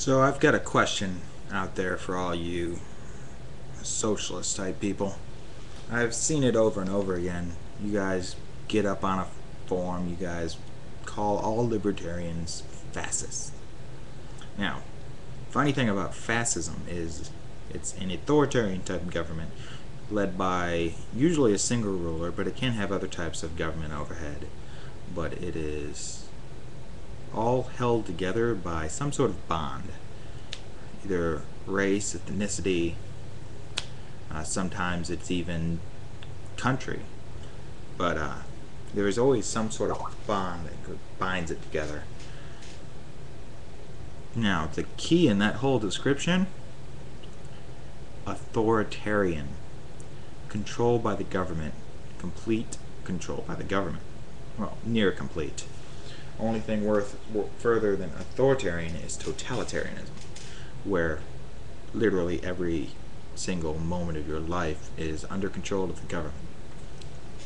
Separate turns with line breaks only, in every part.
So I've got a question out there for all you socialist type people. I've seen it over and over again. You guys get up on a forum, you guys call all libertarians fascists. Now, funny thing about fascism is it's an authoritarian type of government led by usually a single ruler, but it can have other types of government overhead. But it is all held together by some sort of bond, either race, ethnicity, sometimes it's even country, but there is always some sort of bond that binds it together. Now, the key in that whole description: authoritarian, control by the government, complete control by the government. Well, near complete. Only thing further than authoritarian is totalitarianism, where literally every single moment of your life is under control of the government.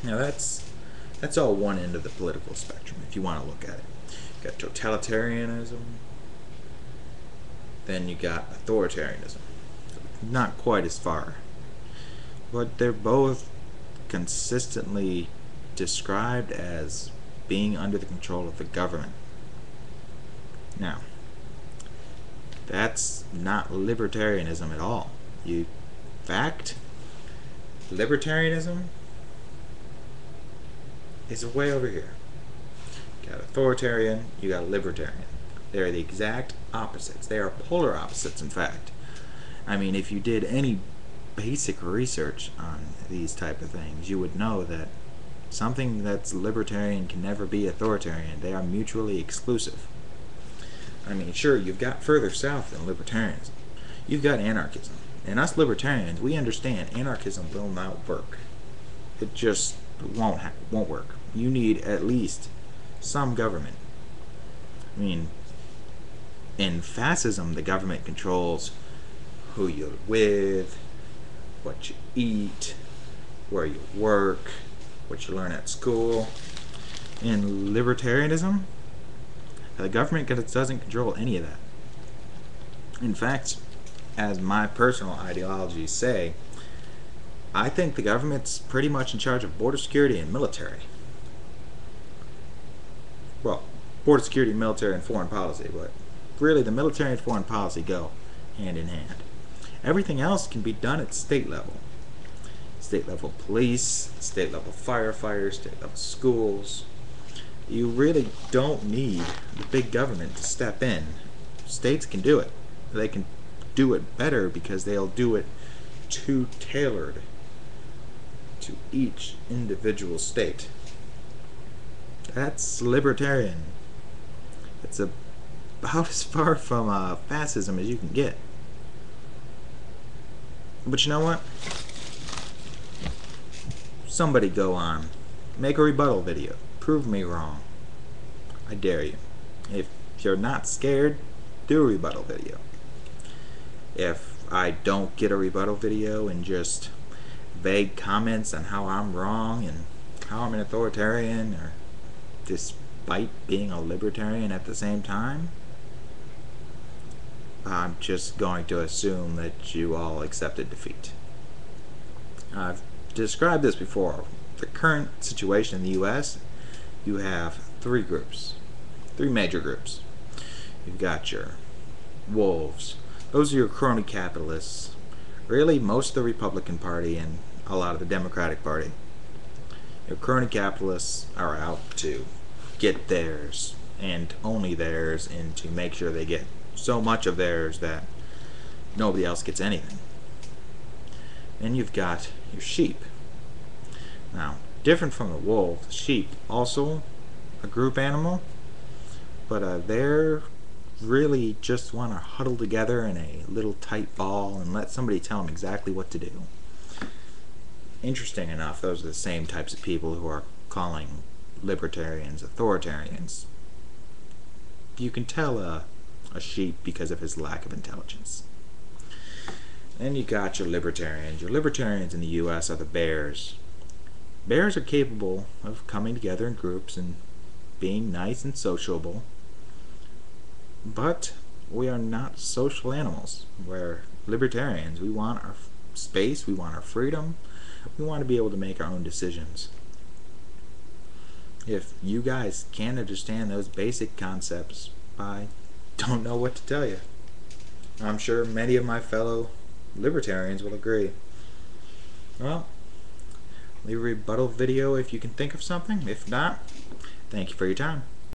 Now that's all one end of the political spectrum if you want to look at it. You got totalitarianism, then you got authoritarianism. Not quite as far, but they're both consistently described as being under the control of the government. Now, that's not libertarianism at all. In fact, libertarianism is way over here. You got authoritarian, you got libertarian. They're the exact opposites. They are polar opposites, in fact. I mean, if you did any basic research on these type of things, you would know that something that's libertarian can never be authoritarian. They are mutually exclusive. I mean, sure, you've got further south than libertarianism. You've got anarchism. And us libertarians, we understand anarchism will not work. It just won't work. You need at least some government. I mean, in fascism, the government controls who you're with, what you eat, where you work, what you learn at school. In libertarianism, the government doesn't control any of that. In fact, as my personal ideologies say, I think the government's pretty much in charge of border security and military. Well, border security, military, and foreign policy, but really the military and foreign policy go hand in hand. Everything else can be done at state level. State level police, state level firefighters, state level schools. You really don't need the big government to step in. States can do it. They can do it better because they'll do it tailored to each individual state. That's libertarian. It's about as far from fascism as you can get. But you know what? Somebody go on, make a rebuttal video, prove me wrong. I dare you. If you're not scared, do a rebuttal video. If I don't get a rebuttal video and just vague comments on how I'm wrong and how I'm an authoritarian, or despite being a libertarian at the same time, I'm just going to assume that you all accepted defeat. I've described this before. The current situation in the U.S., you have three major groups. You've got your wolves. Those are your crony capitalists. Really, most of the Republican Party and a lot of the Democratic Party. Your crony capitalists are out to get theirs, and only theirs, and to make sure they get so much of theirs that nobody else gets anything. Then you've got your sheep. Now, different from the wolf, the sheep also a group animal, but they're really just want to huddle together in a little tight ball and let somebody tell them exactly what to do. Interesting enough, those are the same types of people who are calling libertarians authoritarians. You can tell a sheep because of his lack of intelligence. Then you got your libertarians. Your libertarians in the U.S. are the bears. Bears are capable of coming together in groups and being nice and sociable, but we are not social animals. We're libertarians. We want our space, we want our freedom, we want to be able to make our own decisions. If you guys can't understand those basic concepts, I don't know what to tell you. I'm sure many of my fellow libertarians will agree. Well, leave a rebuttal video if you can think of something. If not, thank you for your time.